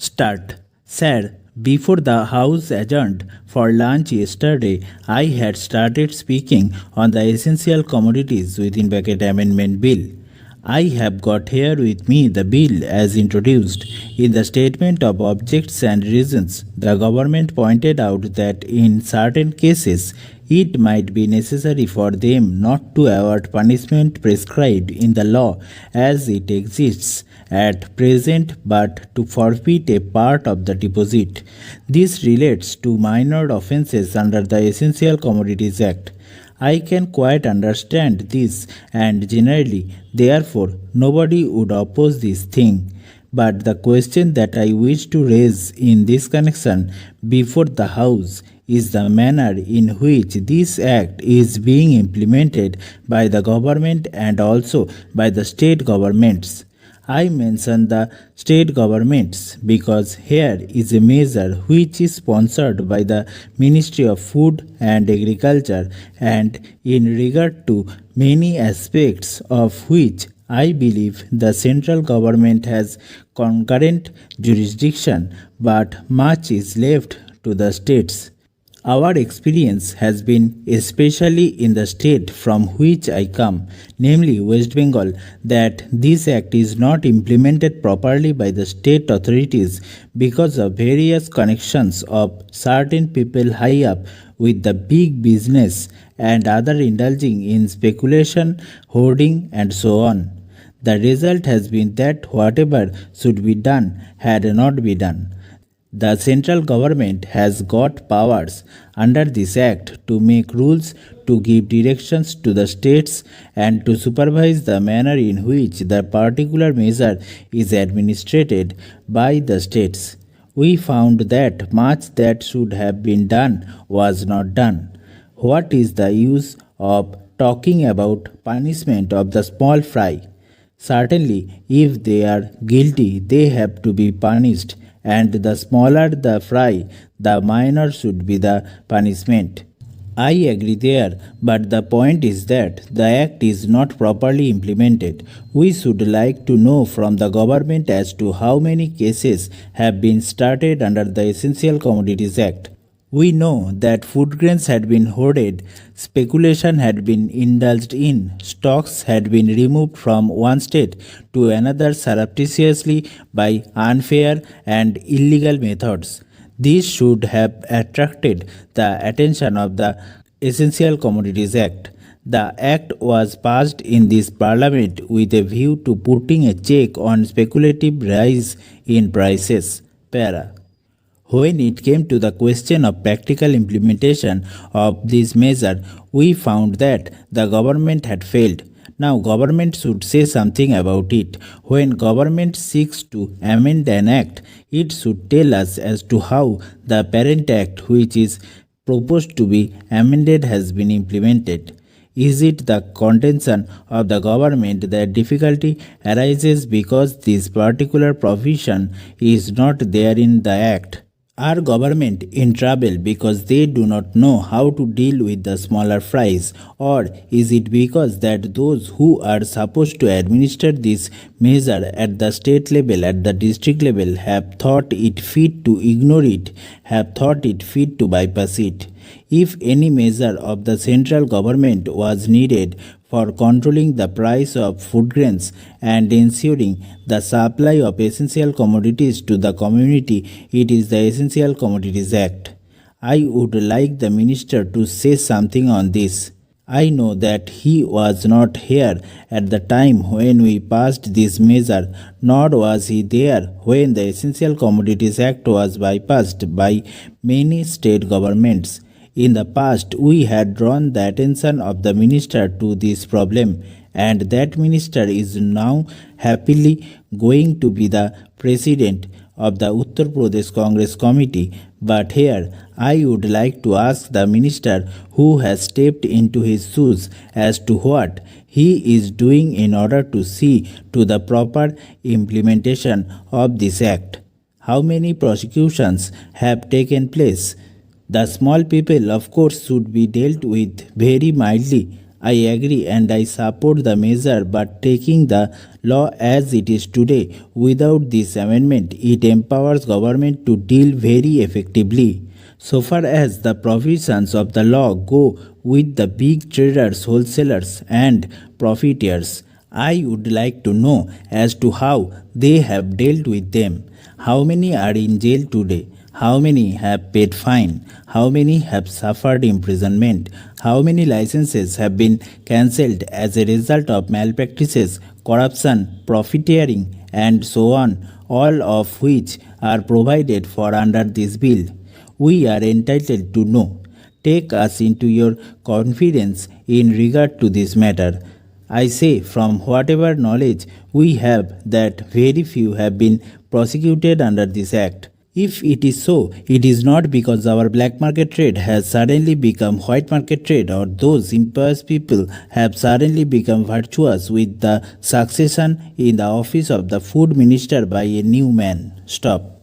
Start. Sir, before the House adjourned for lunch yesterday, I had started speaking on the essential commodities within bracket amendment bill. I have got here with me the bill as introduced. In the statement of objects and reasons, the government pointed out that in certain cases it might be necessary for them not to award punishment prescribed in the law as it exists at present but to forfeit a part of the deposit. This relates to minor offences under the Essential Commodities Act. I can quite understand this and generally, therefore, nobody would oppose this thing. But the question that I wish to raise in this connection before the House is the manner in which this act is being implemented by the government and also by the state governments. I mention the state governments because here is a measure which is sponsored by the Ministry of Food and Agriculture and in regard to many aspects of which I believe the central government has concurrent jurisdiction but much is left to the states. Our experience has been, especially in the state from which I come, namely West Bengal, that this act is not implemented properly by the state authorities because of various connections of certain people high up with the big business and other indulging in speculation, hoarding, and so on. The result has been that whatever should be done had not been done. The central government has got powers under this act to make rules, to give directions to the states, and to supervise the manner in which the particular measure is administered by the states. We found that much that should have been done was not done. What is the use of talking about punishment of the small fry? Certainly, if they are guilty, they have to be punished, and the smaller the fry, the minor should be the punishment. I agree there, but the point is that the act is not properly implemented. We should like to know from the government as to how many cases have been started under the Essential Commodities Act. We know that food grains had been hoarded, speculation had been indulged in, stocks had been removed from one state to another surreptitiously by unfair and illegal methods. This should have attracted the attention of the Essential Commodities Act. The act was passed in this parliament with a view to putting a check on speculative rise in prices. Para. When it came to the question of practical implementation of this measure, we found that the government had failed. Now government should say something about it. When government seeks to amend an act, it should tell us as to how the parent act which is proposed to be amended has been implemented. Is it the contention of the government that difficulty arises because this particular provision is not there in the act? Are government in trouble because they do not know how to deal with the smaller fries, or is it because that those who are supposed to administer this measure at the state level, at the district level, have thought it fit to ignore it, have thought it fit to bypass it? If any measure of the central government was needed for controlling the price of food grains and ensuring the supply of essential commodities to the community, it is the Essential Commodities Act. I would like the minister to say something on this. I know that he was not here at the time when we passed this measure, nor was he there when the Essential Commodities Act was bypassed by many state governments. In the past, we had drawn the attention of the minister to this problem, and that minister is now happily going to be the president of the Uttar Pradesh Congress Committee. But here, I would like to ask the minister who has stepped into his shoes as to what he is doing in order to see to the proper implementation of this act. How many prosecutions have taken place? The small people, of course, should be dealt with very mildly. I agree and I support the measure, but taking the law as it is today without this amendment, it empowers government to deal very effectively. So far as the provisions of the law go with the big traders, wholesalers, and profiteers, I would like to know as to how they have dealt with them. How many are in jail today? How many have paid fine? How many have suffered imprisonment? How many licenses have been cancelled as a result of malpractices, corruption, profiteering, and so on, all of which are provided for under this bill? We are entitled to know. Take us into your confidence in regard to this matter. I say, from whatever knowledge we have, that very few have been prosecuted under this act. If it is so, it is not because our black market trade has suddenly become white market trade or those impious people have suddenly become virtuous with the succession in the office of the food minister by a new man. Stop.